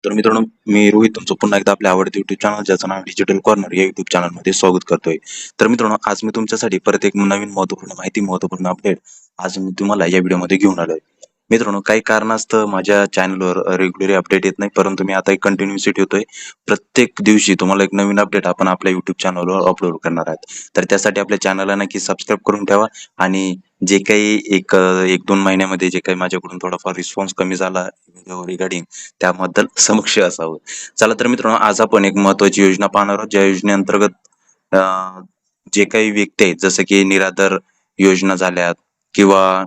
तर मित्रांनो, मी रोहित तुमचं पुन्हा एकदा आपल्या आवडते युट्यूब चॅनल ज्याचं नाव डिजिटल कॉर्नर या युट्यूब चॅनलमध्ये स्वागत करतोय. तर मित्रांनो, आज मी तुमच्यासाठी परत एक नवीन महत्वपूर्ण अपडेट आज मी तुम्हाला या व्हिडिओमध्ये घेऊन आलोय. मित्रांनो, काही कारणास्तव माझ्या चॅनलवर रेग्युलर अपडेट येत नाही, परंतु मी आता एक कंटिन्यूसी ठेवतोय. प्रत्येक दिवशी तुम्हाला एक नवीन अपडेट आपण आपल्या युट्यूब चॅनलवर अपलोड करणार आहोत. तर त्यासाठी आपल्या चॅनलला नक्की सबस्क्राईब करून ठेवा आणि जे काही एक 2 महिन्यामध्ये जे काही माझ्याकडून थोडाफार रिस्पॉन्स कमी झाला व्हिडिओ रिगार्डिंग त्याबद्दल समक्ष असावं. चला तर मित्रांनो, आज आपण एक महत्त्वाची योजना पाहणार आहोत. ज्या योजनेअंतर्गत जे काही व्यक्ती आहेत, जसं की निराधार योजना झाल्यात किंवा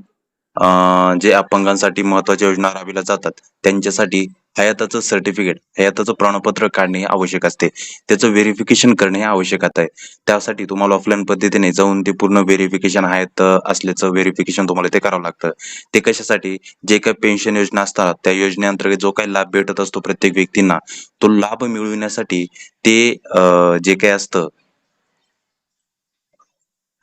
जे अपंगांसाठी महत्त्वाच्या योजना राबविल्या जातात, त्यांच्यासाठी हयाताचं प्रमाणपत्र काढणे हे आवश्यक असते. त्याचं व्हेरिफिकेशन करणे हे आवश्यक आहे. त्यासाठी तुम्हाला ऑफलाईन पद्धतीने जाऊन ते पूर्ण व्हेरिफिकेशन हयात असल्याचं व्हेरिफिकेशन तुम्हाला ते करावं लागतं. ते कशासाठी? जे काही पेन्शन योजना असतात, त्या योजनेअंतर्गत जो काही लाभ भेटत असतो प्रत्येक व्यक्तींना, तो लाभ मिळविण्यासाठी ते जे काही असतं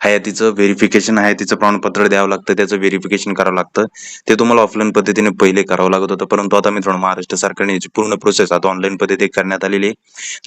हयातीचं प्रमाणपत्र द्यावं लागतं, त्याचं व्हेरिफिकेशन करावं लागतं. ते तुम्हाला ऑफलाईन पद्धतीने पहिले करावं लागत होतं. परंतु आता मित्रांनो, महाराष्ट्र सरकारने याची पूर्ण प्रोसेस आता ऑनलाईन पद्धतीने करण्यात आलेली आहे.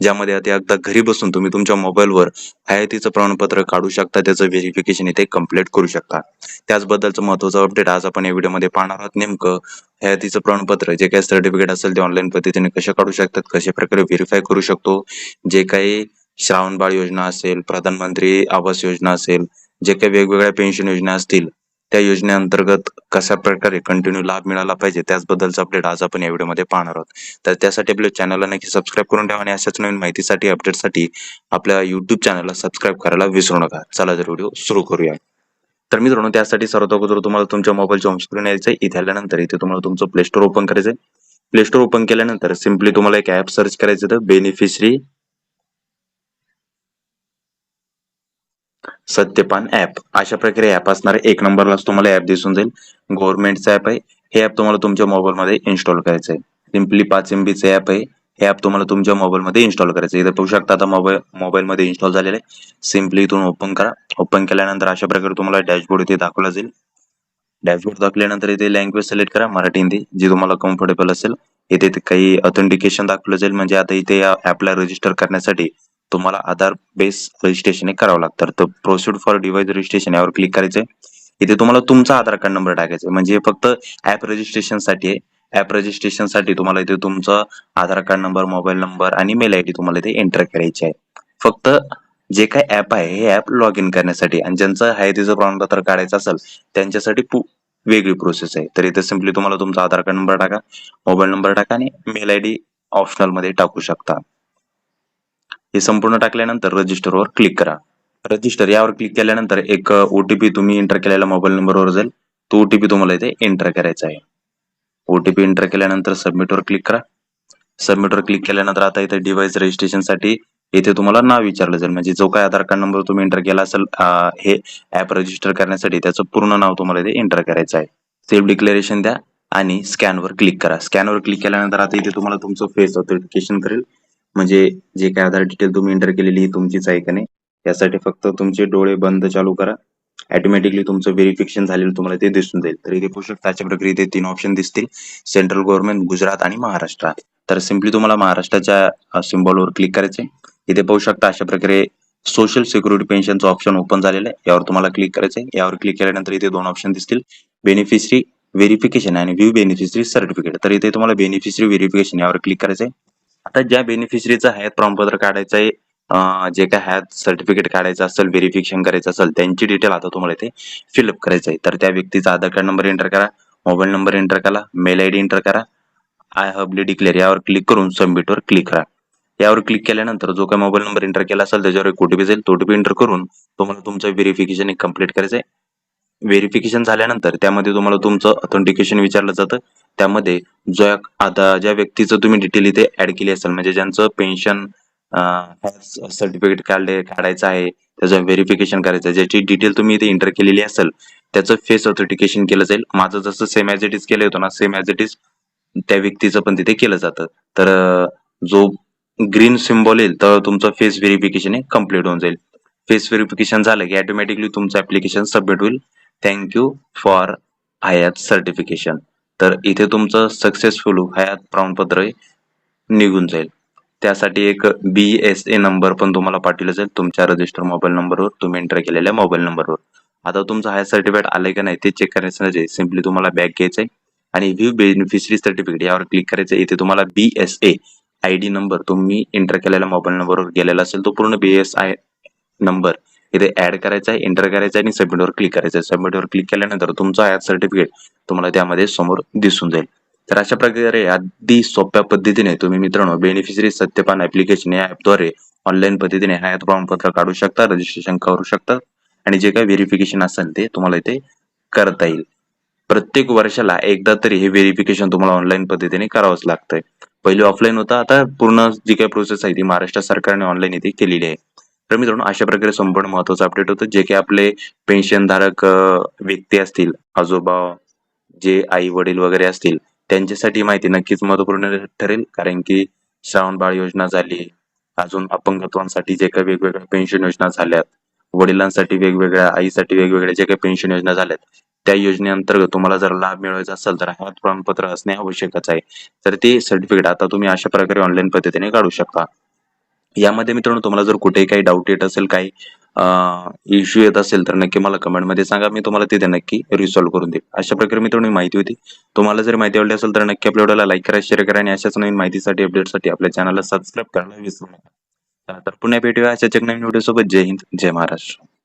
ज्यामध्ये आता एकदा घरी बसून तुम्ही तुमच्या मोबाईलवर हयातीचं प्रमाणपत्र काढू शकता, त्याचं व्हेरिफिकेशन इथे कंप्लीट करू शकता. त्याचबद्दलचं महत्त्वाचं अपडेट आज आपण या व्हिडिओमध्ये पाहणार आहोत. नेमकं हयातीचं प्रमाणपत्र जे काही सर्टिफिकेट असेल ते ऑनलाईन पद्धतीने कसे काढू शकतात, कशा प्रकारे व्हेरीफाय करू शकतो, जे काही श्रावणबाळ योजना असेल, प्रधानमंत्री आवास योजना असेल, जे काही वेगवेगळ्या पेन्शन योजना असतील, त्या योजनेअंतर्गत कशा प्रकारे कंटिन्यू लाभ मिळाला पाहिजे, त्याचबद्दलचं अपडेट आज आपण या व्हिडिओमध्ये पाहणार आहोत. तर त्यासाठी आपल्या चॅनलला नक्की सबस्क्राईब करून ठेवा आणि अशाच नवीन माहितीसाठी, अपडेटसाठी आपल्या युट्यूब चॅनलला सबस्क्राईब करायला विसरू नका. चला तर व्हिडिओ सुरू करूया. तर मित्रांनो, त्यासाठी सर्वात अगोदर तुम्हाला तुमच्या मोबाईलच्या होम स्क्रीन यायचं. इथे आल्यानंतर इथे तुम्हाला तुमचं प्ले स्टोअर ओपन करायचंय. प्ले स्टोअर ओपन केल्यानंतर सिम्पली तुम्हाला एक ऍप सर्च करायचं, तर बेनिफिशरी सत्यपान ऍप अशा प्रकारे ऍप असणार आहे. 1 नंबरलाच तुम्हाला ऍप दिसून जाईल. गव्हर्नमेंटचं ऍप आहे. हे ऍप तुम्हाला तुमच्या मोबाईलमध्ये इन्स्टॉल करायचं आहे. सिम्पली 5 MB चं ऍप आहे. हे ऍप तुम्हाला तुमच्या मोबाईलमध्ये इन्स्टॉल करायचं आहे. इथे पाहू शकता आता मोबाईलमध्ये इन्स्टॉल झालेलं आहे. सिम्पली इथून ओपन करा. ओपन केल्यानंतर अशा प्रकारे तुम्हाला डॅशबोर्ड इथे दाखवला जाईल. डॅशबोर्ड दाखवल्यानंतर इथे लँग्वेज सिलेक्ट करा, मराठी, हिंदी जी तुम्हाला कम्फर्टेबल असेल. इथे ते काही ऑथेंटिकेशन दाखवलं जाईल, म्हणजे आता इथे या ऍपला रजिस्टर करण्यासाठी तुम्हाला आधार बेस रजिस्ट्रेशन हे करावं लागतं. तर प्रोसीड फॉर डिव्हाइस रजिस्ट्रेशन यावर क्लिक करायचंय. इथे तुम्हाला तुमचा आधार कार्ड नंबर टाकायचा आहे. म्हणजे हे फक्त ऍप रजिस्ट्रेशनसाठी आहे. ऍप रजिस्ट्रेशनसाठी तुम्हाला इथे तुमचा आधार कार्ड नंबर, मोबाईल नंबर आणि मेल आयडी तुम्हाला इथे एंटर करायची आहे. फक्त जे काही ऍप आहे हे ऍप लॉग इन करण्यासाठी, आणि ज्यांचं हयातीचं प्रमाणपत्र काढायचं असेल त्यांच्यासाठी वेगळी प्रोसेस आहे. तर इथे सिम्पली तुम्हाला तुमचा आधार कार्ड नंबर टाका, मोबाईल नंबर टाका आणि मेल आयडी ऑप्शनल मध्ये टाकू शकता. हे संपूर्ण टाकल्यानंतर रजिस्टरवर क्लिक करा. रजिस्टर यावर क्लिक केल्यानंतर एक ओटीपी तुम्ही एंटर केलेल्या मोबाईल नंबरवर जाईल. तो ओटीपी तुम्हाला इथे एंटर करायचा आहे. ओटीपी एंटर केल्यानंतर सबमिटवर क्लिक करा. सबमिटवर क्लिक केल्यानंतर आता इथे डिव्हाइस रजिस्ट्रेशनसाठी इथे तुम्हाला नाव विचारलं जाईल. म्हणजे जो काही आधार कार्ड नंबर तुम्ही एंटर केला असेल हे ऍप रजिस्टर करण्यासाठी, त्याचं पूर्ण नाव तुम्हाला इथे एंटर करायचं आहे. सेव्ह डिक्लेरेशन द्या आणि स्कॅनवर क्लिक करा. स्कॅनवर क्लिक केल्यानंतर आता इथे तुम्हाला तुमचं फेस ऑथेंटिकेशन करेल. म्हणजे जे काही आधार डिटेल तुम्ही एंटर केलेली ही तुमचीच आहे का नाही, यासाठी फक्त तुमचे डोळे बंद चालू करा. ऑटोमॅटिकली तुमचं व्हेरिफिकेशन झालेलं तुम्हाला ते दिसून जाईल. तर इथे पाहू शकता अशा प्रकारे इथे 3 ऑप्शन दिसतील: सेंट्रल गव्हर्नमेंट, गुजरात आणि महाराष्ट्र. तर सिम्पली तुम्हाला महाराष्ट्राच्या सिम्बॉलवर क्लिक करायचे. इथे पाहू शकता अशा प्रकारे सोशल सिक्युरिटी पेन्शनचं ऑप्शन ओपन झालेलं आहे. यावर तुम्हाला क्लिक करायचंय. यावर क्लिक केल्यानंतर इथे 2 ऑप्शन दिसतील: बेनिफिशरी व्हेरिफिकेशन आणि व्ह्यू बेनिफिशरी सर्टिफिकेट. तर इथे तुम्हाला बेनिफिशरी व्हेरिफिकेशन यावर क्लिक करायचंय. आता ज्या बेनिफिशरीचं हयात प्रमाणपत्र काढायचं आहे, जे काय हयात सर्टिफिकेट काढायचं असेल, व्हेरिफिकेशन करायचं असेल, त्यांची डिटेल आता तुम्हाला इथे फिलअप करायचं आहे. तर त्या व्यक्तीचा आधार कार्ड नंबर एंटर करा, मोबाईल नंबर एंटर करा, मेल आयडी एंटर करा. आय हॅवली डिक्लेअर यावर क्लिक करून सबमिटवर क्लिक करा. यावर क्लिक केल्यानंतर जो काही मोबाईल नंबर एंटर केला असेल त्याच्यावर एक ओटीपी जाईल. तो ओटीपी एंटर करून तुम्हाला तुमचं व्हेरिफिकेशन कंप्लीट करायचं आहे. व्हेरिफिकेशन झाल्यानंतर त्यामध्ये तुम्हाला तुमचं ऑथेंटिकेशन विचारलं जातं. त्यामध्ये आता ज्या व्यक्तीचं तुम्ही डिटेल इथे ऍड केली असेल, म्हणजे ज्यांचं पेन्शन सर्टिफिकेट काढायचं आहे, त्याचं व्हेरिफिकेशन करायचं आहे, ज्याची डिटेल तुम्ही इथे एंटर केलेली असेल, त्याचं फेस ऑथेंटिकेशन केलं जाईल. माझं जसं सेम ॲज इट इज केलं होतं ना, सेम ॲज इट इज त्या व्यक्तीचं पण तिथे केलं जातं. तर जो ग्रीन सिम्बॉल येईल तर तुमचं फेस व्हेरिफिकेशन हे कम्प्लीट होऊन जाईल. फेस व्हेरिफिकेशन झालं की ऑटोमॅटिकली तुमचं ऍप्लिकेशन सबमिट होईल. थँक्यू फॉर हयात सर्टिफिकेशन. तर इथे तुमचं सक्सेसफुल हयात प्रमाणपत्र निघून जाईल. त्यासाठी एक BSA नंबर पण तुम्हाला पाठवला जाईल तुमच्या रजिस्टर मोबाईल नंबरवर, तुम्ही एंटर केलेल्या मोबाईल नंबरवर. आता तुमचं हायर सर्टिफिकेट आलंय का नाही ते चेक करण्यासाठी सिम्पली तुम्हाला बॅक घ्यायचंय आणि व्ह्यू बेनिफिशरी सर्टिफिकेट यावर क्लिक करायचं. इथे तुम्हाला BSA ID नंबर तुम्ही एंटर केलेल्या मोबाईल नंबरवर गेलेला असेल तो पूर्ण BSI नंबर इथे ऍड करायचा आहे, एंटर करायचा आहे आणि सबमिटवर क्लिक करायचं आहे. सबमिटवर क्लिक केल्यानंतर तुमचं हायर सर्टिफिकेट तुम्हाला त्यामध्ये समोर दिसून जाईल. तर अशा प्रकारे अगदी सोप्या पद्धतीने तुम्ही मित्रांनो बेनिफिशरी सत्यपान ऍप्लिकेशन या ऍपद्वारे ऑनलाईन पद्धतीने हयात प्रमाणपत्र काढू शकता, रजिस्ट्रेशन करू शकता आणि जे काही व्हेरिफिकेशन असेल ते तुम्हाला इथे करता येईल. प्रत्येक वर्षाला एकदा तरी हे व्हेरिफिकेशन तुम्हाला ऑनलाईन पद्धतीने करावंच लागतंय. पहिले ऑफलाईन होतं, आता पूर्ण जी काही प्रोसेस आहे ती महाराष्ट्र सरकारने ऑनलाईन इथे केलेली आहे. तर मित्रांनो अशा प्रकारे संपूर्ण महत्वाचं अपडेट होतं. जे काही आपले पेन्शनधारक व्यक्ती असतील, आजोबा, जे आई वडील वगैरे असतील त्यांच्यासाठी माहिती नक्कीच महत्वपूर्ण ठरेल. कारण की श्रावण बाळ योजना झाली, अजून अपंगत्वांसाठी जे काही वेगवेगळ्या पेन्शन योजना झाल्यात, वडिलांसाठी वेगवेगळ्या, आईसाठी वेगवेगळ्या जे काही पेन्शन योजना झाल्यात, त्या योजनेअंतर्गत तुम्हाला जर लाभ मिळवायचा असेल तर हयात प्रमाणपत्र असणे आवश्यकच आहे. तर ते सर्टिफिकेट आता तुम्ही अशा प्रकारे ऑनलाईन पद्धतीने काढू शकता. यामध्ये मित्रांनो तुम्हाला जर कुठेही काही डाऊट येत असेल, काही इश्यू येत असेल तर नक्की मला कमेंटमध्ये सांगा. मी तुम्हाला तिथे नक्की रिसॉल्व्ह करून देईल. अशा प्रकारे मित्रांनो ही माहिती होती. तुम्हाला जर माहिती आवडली असेल तर नक्की आपल्या व्हिडिओला लाईक करा, शेअर करा आणि अशाच नवीन माहितीसाठी, अपडेटसाठी आपल्या चॅनलला सबस्क्राईब करायला विसरू नका. तर पुन्हा भेटूया अशाच एक नवीन व्हिडिओ सोबत. जय हिंद, जय महाराष्ट्र.